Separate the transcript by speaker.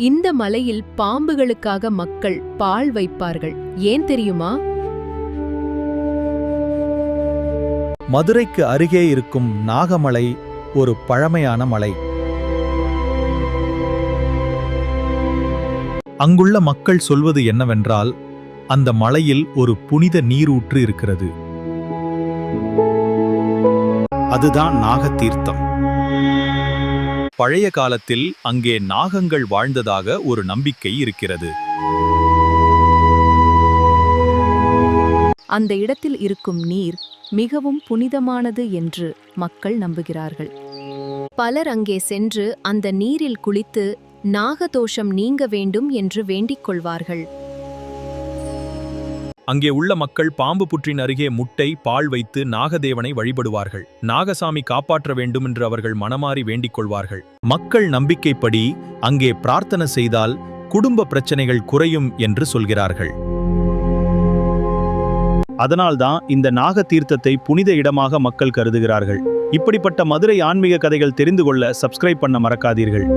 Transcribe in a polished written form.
Speaker 1: இந்த மலையில் பாம்புகளுக்காக மக்கள் பால் வைப்பார்கள். ஏன் தெரியுமா?
Speaker 2: மதுரைக்கு அருகே இருக்கும் நாகமலை ஒரு பழமையான மலை. அங்குள்ள மக்கள் சொல்வது என்னவென்றால், அந்த மலையில் ஒரு புனித நீரூற்று இருக்கிறது. அதுதான் நாகதீர்த்தம். பழைய காலத்தில் அங்கே நாகங்கள் வாழ்ந்ததாக ஒரு நம்பிக்கை இருக்கிறது.
Speaker 1: அந்த இடத்தில் இருக்கும் நீர் மிகவும் புனிதமானது என்று மக்கள் நம்புகிறார்கள். பலர் அங்கே சென்று அந்த நீரில் குளித்து நாகதோஷம் நீங்க வேண்டும் என்று வேண்டிக் கொள்வார்கள்.
Speaker 2: அங்கே உள்ள மக்கள் பாம்பு புற்றின் அருகே முட்டை, பால் வைத்து நாகதேவனை வழிபடுவார்கள். நாகசாமி காப்பாற்ற வேண்டும் என்று அவர்கள் மனமாறி வேண்டிக் கொள்வார்கள். மக்கள் நம்பிக்கைப்படி அங்கே பிரார்த்தனை செய்தால் குடும்ப பிரச்சனைகள் குறையும் என்று சொல்கிறார்கள். அதனால்தான் இந்த நாக தீர்த்தத்தை புனித இடமாக மக்கள் கருதுகிறார்கள். இப்படிப்பட்ட மதுரை ஆன்மீக கதைகள் தெரிந்து கொள்ள சப்ஸ்கிரைப் பண்ண மறக்காதீர்கள்.